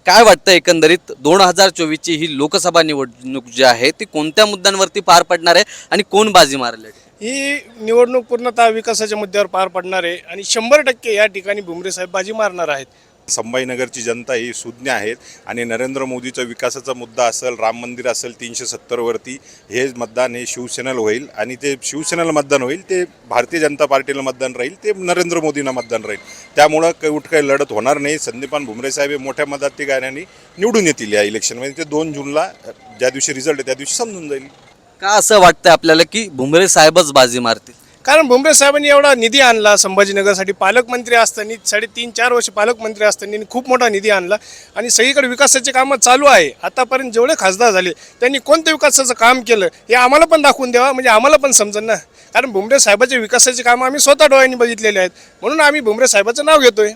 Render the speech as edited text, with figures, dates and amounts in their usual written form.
काय वाटतं एकंदरीत 2024 ची ही लोकसभा निवडणूक जी आहे ती कोणत्या मुद्द्यांवरती पार पडणार आहे आणि कोण बाजी मारले? ही निवडणूक पूर्णतः विकासाच्या मुद्द्यावर पार पडणार आहे आणि 100% या ठिकाणी भुमरे साहेब बाजी मारणार आहेत. संभाजीनगरची जनता ही सुज्ञ आहेत आणि नरेंद्र मोदीचा विकासाचा मुद्दा असेल, राम मंदिर असेल 370 वरती, हे मतदान हे शिवसेनेला होईल आणि ते शिवसेनेला मतदान होईल, ते भारतीय जनता पार्टीला मतदान राहील, ते नरेंद्र मोदींना मतदान राहील. त्यामुळं काही लढत होणार नाही. संदीपान भुमरे साहेब हे मोठ्या मताधिक्याने निवडून येतील या इलेक्शनमध्ये. ते 2 जूनला ज्या दिवशी रिझल्ट आहे त्या दिवशी समजून जाईल. का असं वाटतं आपल्याला की भुमरे साहेबच बाजी मारतील? कारण भुमरे साहेबांनी एवढा निधी आणला संभाजीनगरसाठी. पालकमंत्री असताना 3.5-4 वर्ष पालकमंत्री असताना खूप मोठा निधी आणला आणि सगळीकडे विकासाचे कामं चालू आहे. आतापर्यंत जेवढे खासदार झाले त्यांनी कोणत्या विकासाचं काम केलं हे आम्हाला पण दाखवून द्यावा, म्हणजे आम्हाला पण समजेल ना. कारण भुमरे साहेबाचे विकासाचे कामं आम्ही स्वतः डोळ्यांनी बघितलेले आहेत, म्हणून आम्ही भुमरे साहेबाचं नाव घेतोय.